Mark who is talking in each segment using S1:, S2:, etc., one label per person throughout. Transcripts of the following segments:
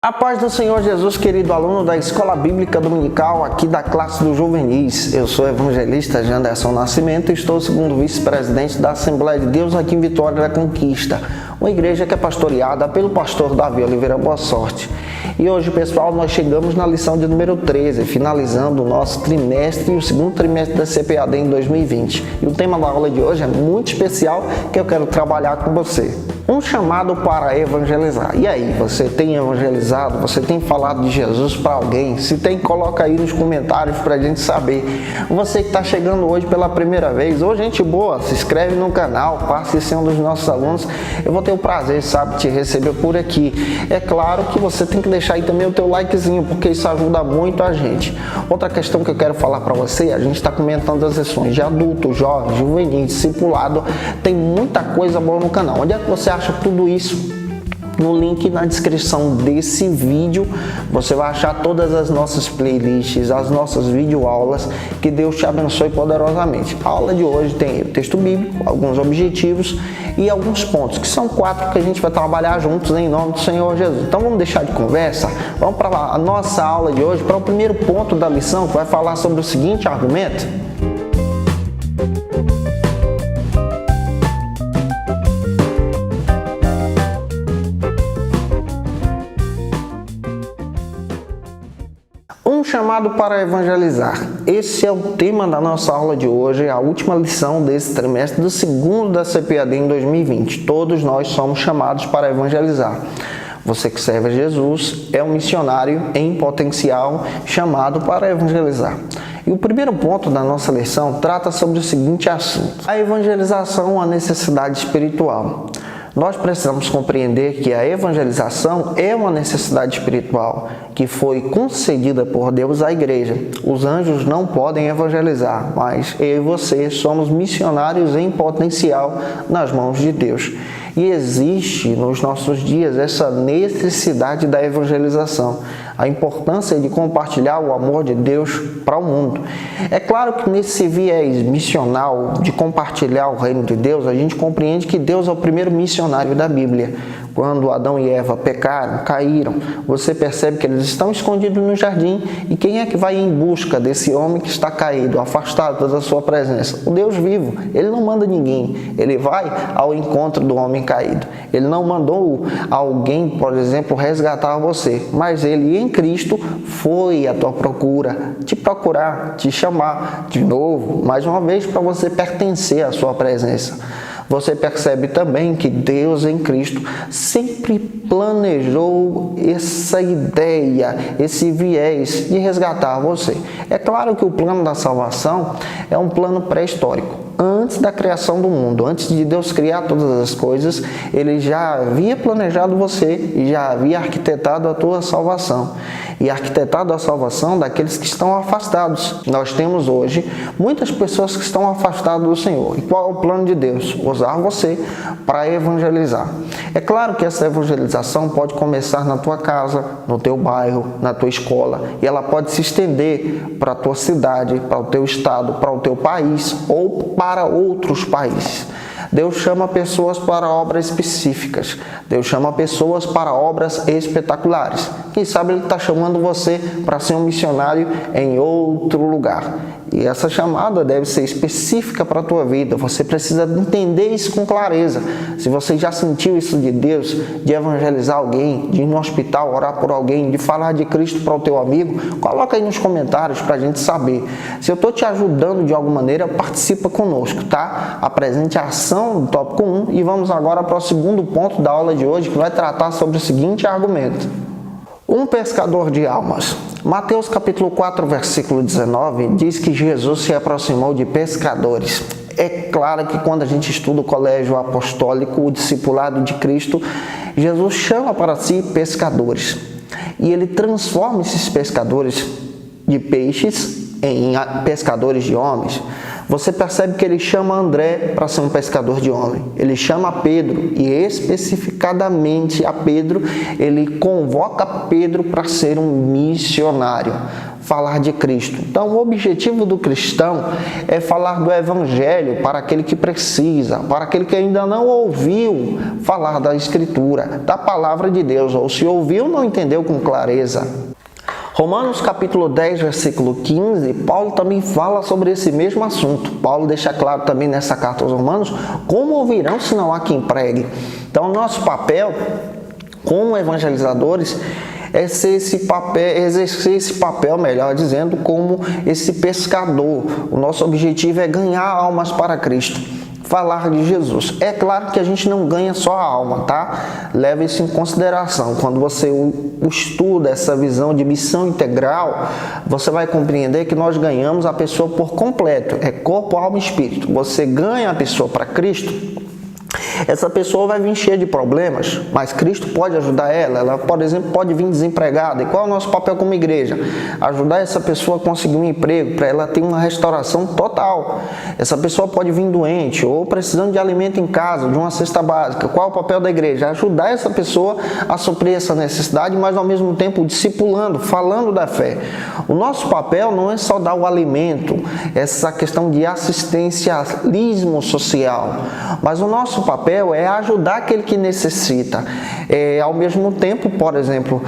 S1: A paz do Senhor Jesus, querido aluno da Escola Bíblica Dominical, aqui da classe do Juvenis. Eu sou o evangelista Janderson Nascimento e estou segundo vice-presidente da Assembleia de Deus aqui em Vitória da Conquista, uma igreja que é pastoreada pelo pastor Davi Oliveira Boa Sorte. E hoje, pessoal, nós chegamos na lição de número 13, finalizando o nosso trimestre e o segundo trimestre da CPAD em 2020. E o tema da aula de hoje é muito especial, que eu quero trabalhar com você. Um chamado para evangelizar. E aí, você tem evangelizado? Você tem falado de Jesus para alguém? Se tem, coloca aí nos comentários para a gente saber. Você que está chegando hoje pela primeira vez, ô gente boa, se inscreve no canal, passe a ser um dos nossos alunos. Eu vou ter o prazer, sabe, de te receber por aqui. É claro que você tem que deixar aí também o teu likezinho, porque isso ajuda muito a gente. Outra questão que eu quero falar para você, a gente está comentando as sessões de adulto, jovem, juvenil, discipulado. Tem muita coisa boa no canal. Onde é que você acha tudo isso? No link na descrição desse vídeo, você vai achar todas as nossas playlists, as nossas videoaulas. Que Deus te abençoe poderosamente. A aula de hoje tem o texto bíblico, alguns objetivos e alguns pontos, que são 4 que a gente vai trabalhar juntos em nome do Senhor Jesus. Então vamos deixar de conversa, vamos para a nossa aula de hoje, para o primeiro ponto da lição, que vai falar sobre o seguinte argumento. Um chamado para evangelizar. Esse é o tema da nossa aula de hoje, a última lição desse trimestre do segundo da CPAD em 2020. Todos nós somos chamados para evangelizar. Você que serve a Jesus é um missionário em potencial chamado para evangelizar. E o primeiro ponto da nossa lição trata sobre o seguinte assunto: a evangelização, a necessidade espiritual. Nós precisamos compreender que a evangelização é uma necessidade espiritual que foi concedida por Deus à igreja. Os anjos não podem evangelizar, mas eu e você somos missionários em potencial nas mãos de Deus. E existe nos nossos dias essa necessidade da evangelização, a importância de compartilhar o amor de Deus para o mundo. É claro que nesse viés missional de compartilhar o reino de Deus, a gente compreende que Deus é o primeiro missionário da Bíblia. Quando Adão e Eva pecaram, caíram, você percebe que eles estão escondidos no jardim, e quem é que vai em busca desse homem que está caído, afastado da sua presença? O Deus vivo. Ele não manda ninguém, ele vai ao encontro do homem caído. Ele não mandou alguém, por exemplo, resgatar você, mas ele em Cristo foi à tua procura, te procurar, te chamar de novo, mais uma vez, para você pertencer à sua presença. Você percebe também que Deus em Cristo sempre planejou essa ideia, esse viés de resgatar você. É claro que o plano da salvação é um plano pré-histórico. Antes da criação do mundo, antes de Deus criar todas as coisas, Ele já havia planejado você e já havia arquitetado a tua salvação. E arquitetado a salvação daqueles que estão afastados. Nós temos hoje muitas pessoas que estão afastadas do Senhor. E qual é o plano de Deus? Usar você para evangelizar. É claro que essa evangelização pode começar na tua casa, no teu bairro, na tua escola, e ela pode se estender para a tua cidade, para o teu estado, para o teu país ou para outros países. Deus chama pessoas para obras específicas. Deus chama pessoas para obras espetaculares. Quem sabe Ele está chamando você para ser um missionário em outro lugar. E essa chamada deve ser específica para a tua vida. Você precisa entender isso com clareza. Se você já sentiu isso de Deus, de evangelizar alguém, de ir no hospital, orar por alguém, de falar de Cristo para o teu amigo, coloca aí nos comentários para a gente saber. Se eu estou te ajudando de alguma maneira, participa conosco, tá? Apresente a ação do tópico 1 e vamos agora para o segundo ponto da aula de hoje, que vai tratar sobre o seguinte argumento: um pescador de almas. Mateus capítulo 4, versículo 19, diz que Jesus se aproximou de pescadores. É claro que quando a gente estuda o colégio apostólico, o discipulado de Cristo, Jesus chama para si pescadores. E Ele transforma esses pescadores de peixes em pescadores de homens. Você percebe que Ele chama André para ser um pescador de homem. Ele chama Pedro e especificadamente a Pedro, Ele convoca Pedro para ser um missionário. falar de Cristo. Então, o objetivo do cristão é falar do Evangelho para aquele que precisa, para aquele que ainda não ouviu falar da Escritura, da Palavra de Deus, ou se ouviu, não entendeu com clareza. Romanos capítulo 10, versículo 15, Paulo também fala sobre esse mesmo assunto. Paulo deixa claro também nessa carta aos Romanos, como ouvirão se não há quem pregue? Então, nosso papel como evangelizadores é exercer esse papel, melhor dizendo, como esse pescador. O nosso objetivo é ganhar almas para Cristo, falar de Jesus. É claro que a gente não ganha só a alma, tá? Leve isso em consideração. Quando você estuda essa visão de missão integral, você vai compreender que nós ganhamos a pessoa por completo. É corpo, alma e espírito. Você ganha a pessoa para Cristo, essa pessoa vai vir cheia de problemas, mas Cristo pode ajudar ela. Ela, por exemplo, pode vir desempregada. E qual é o nosso papel como igreja? Ajudar essa pessoa a conseguir um emprego, para ela ter uma restauração total. Essa pessoa pode vir doente ou precisando de alimento em casa, de uma cesta básica. Qual é o papel da igreja? Ajudar essa pessoa a suprir essa necessidade, mas ao mesmo tempo discipulando, falando da fé. O nosso papel não é só dar o alimento, essa questão de assistencialismo social, mas o nosso papel é ajudar aquele que necessita. Ao mesmo tempo, por exemplo,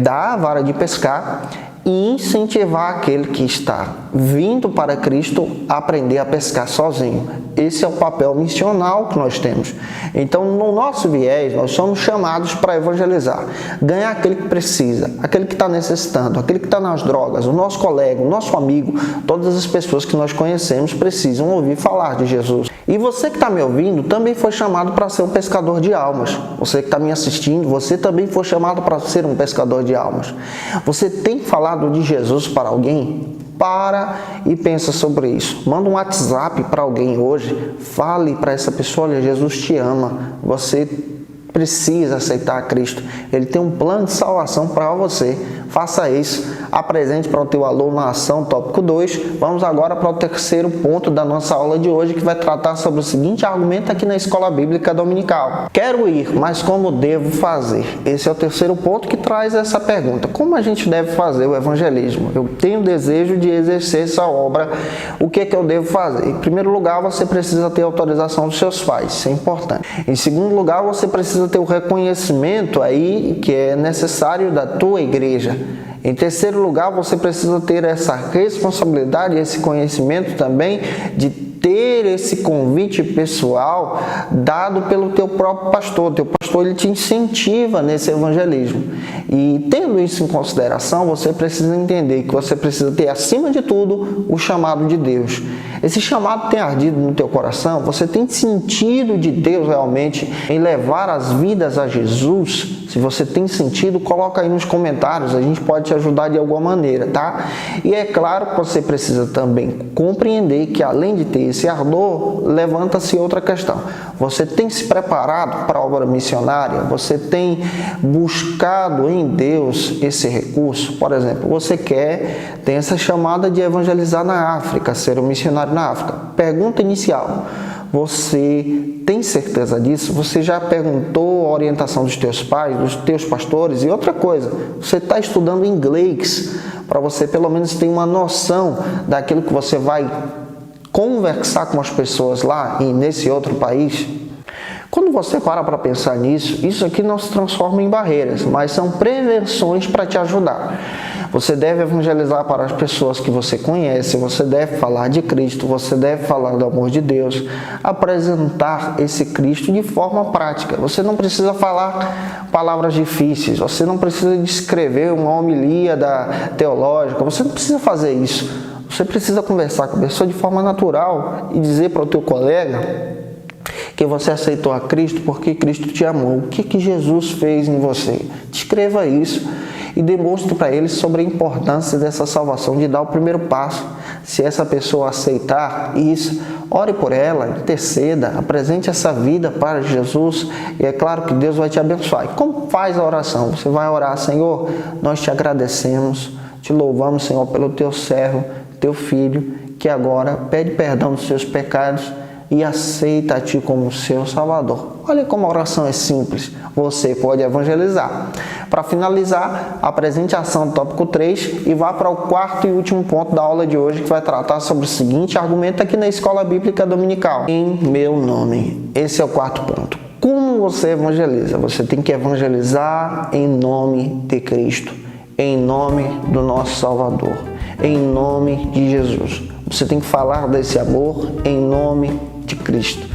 S1: dar a vara de pescar e incentivar aquele que está vindo para Cristo a aprender a pescar sozinho. Esse é o papel missional que nós temos. Então, no nosso viés, nós somos chamados para evangelizar, ganhar aquele que precisa, aquele que está necessitando, aquele que está nas drogas, o nosso colega, o nosso amigo, todas as pessoas que nós conhecemos precisam ouvir falar de Jesus. E você que está me ouvindo também foi chamado para ser um pescador de almas. Você que está me assistindo, você também foi chamado para ser um pescador de almas. Você tem falado de Jesus para alguém? Para e pensa sobre isso. Manda um WhatsApp para alguém hoje. Fale para essa pessoa: olha, Jesus te ama. Você precisa aceitar a Cristo. Ele tem um plano de salvação para você. Faça isso. Apresente para o teu aluno a ação tópico 2. Vamos agora para o terceiro ponto da nossa aula de hoje, que vai tratar sobre o seguinte argumento aqui na Escola Bíblica Dominical. Quero ir, mas como devo fazer? Esse é o terceiro ponto que traz essa pergunta. Como a gente deve fazer o evangelismo? Eu tenho desejo de exercer essa obra. O que é que eu devo fazer? Em primeiro lugar, você precisa ter autorização dos seus pais. Isso é importante. Em segundo lugar, você precisa ter o reconhecimento aí que é necessário da tua igreja. Em terceiro lugar, você precisa ter essa responsabilidade, esse conhecimento também de ter esse convite pessoal dado pelo teu próprio pastor. Teu pastor, ele te incentiva nesse evangelismo. E tendo isso em consideração, você precisa entender que você precisa ter, acima de tudo, o chamado de Deus. Esse chamado tem ardido no teu coração? Você tem sentido de Deus realmente em levar as vidas a Jesus? Se você tem sentido, coloca aí nos comentários, a gente pode te ajudar de alguma maneira, tá? E é claro que você precisa também compreender que, além de ter esse ardor, levanta-se outra questão. Você tem se preparado para a obra missionária? Você tem buscado em Deus esse recurso? Por exemplo, você tem essa chamada de evangelizar na África, ser um missionário na África. Pergunta inicial: você tem certeza disso? Você já perguntou a orientação dos teus pais, dos teus pastores? E outra coisa, você está estudando inglês para você pelo menos ter uma noção daquilo que você vai conversar com as pessoas lá e nesse outro país? Quando você para pensar nisso, isso aqui não se transforma em barreiras, mas são prevenções para te ajudar. Você deve evangelizar para as pessoas que você conhece, você deve falar de Cristo, você deve falar do amor de Deus, apresentar esse Cristo de forma prática. Você não precisa falar palavras difíceis, você não precisa descrever uma homilia teológica, você não precisa fazer isso. Você precisa conversar com a pessoa de forma natural e dizer para o teu colega que você aceitou a Cristo porque Cristo te amou. O que Jesus fez em você? Descreva isso e demonstre para ele sobre a importância dessa salvação, de dar o primeiro passo. Se essa pessoa aceitar isso, ore por ela, interceda, apresente essa vida para Jesus e é claro que Deus vai te abençoar. E como faz a oração? Você vai orar: Senhor, nós te agradecemos, te louvamos, Senhor, pelo teu servo, teu filho, que agora pede perdão dos seus pecados, e aceita a Ti como seu Salvador. Olha como a oração é simples, você pode evangelizar. Para finalizar, apresente a ação do tópico 3 e vá para o quarto e último ponto da aula de hoje, que vai tratar sobre o seguinte argumento aqui na Escola Bíblica Dominical. Em meu nome. Esse é o quarto ponto. Como você evangeliza? Você tem que evangelizar em nome de Cristo, em nome do nosso Salvador, em nome de Jesus. Você tem que falar desse amor em nome de Cristo.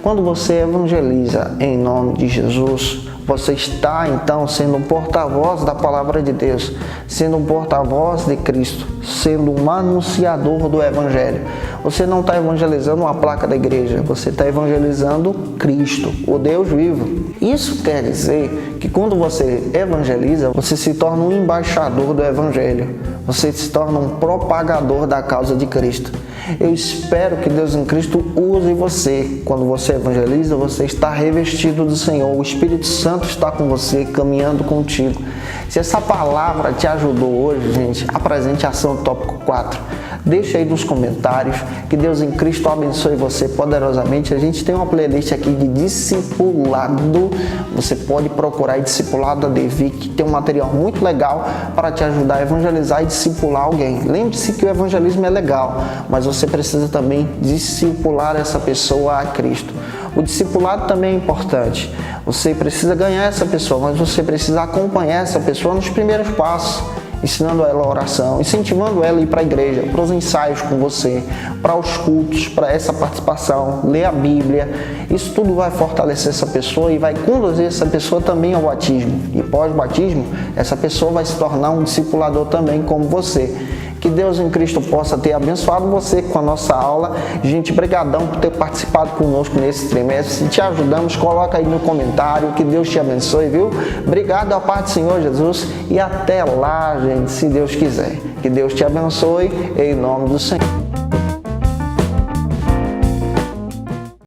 S1: Quando você evangeliza em nome de Jesus, você está então sendo um porta-voz da palavra de Deus, sendo um porta-voz de Cristo, sendo um anunciador do Evangelho. Você não está evangelizando uma placa da igreja, você está evangelizando Cristo, o Deus vivo. Isso quer dizer que quando você evangeliza, você se torna um embaixador do Evangelho, você se torna um propagador da causa de Cristo. Eu espero que Deus em Cristo use você. Quando você evangeliza, você está revestido do Senhor. O Espírito Santo está com você, caminhando contigo. Se essa palavra te ajudou hoje, gente, apresente a ação do tópico 4. Deixa aí nos comentários. Que Deus em Cristo abençoe você poderosamente. A gente tem uma playlist aqui de discipulado. Você pode procurar aí Discipulado da Devi, que tem um material muito legal para te ajudar a evangelizar e discipular alguém. Lembre-se que o evangelismo é legal, mas você precisa também discipular essa pessoa a Cristo. O discipulado também é importante. Você precisa ganhar essa pessoa, mas você precisa acompanhar essa pessoa nos primeiros passos, ensinando ela a oração, incentivando ela a ir para a igreja, para os ensaios com você, para os cultos, para essa participação, ler a Bíblia. Isso tudo vai fortalecer essa pessoa e vai conduzir essa pessoa também ao batismo. E pós-batismo, essa pessoa vai se tornar um discipulador também como você. Que Deus em Cristo possa ter abençoado você com a nossa aula. Gente, brigadão por ter participado conosco nesse trimestre. Se te ajudamos, coloca aí no comentário. Que Deus te abençoe, viu? Obrigado, a paz do Senhor Jesus. E até lá, gente, se Deus quiser. Que Deus te abençoe, em nome do Senhor.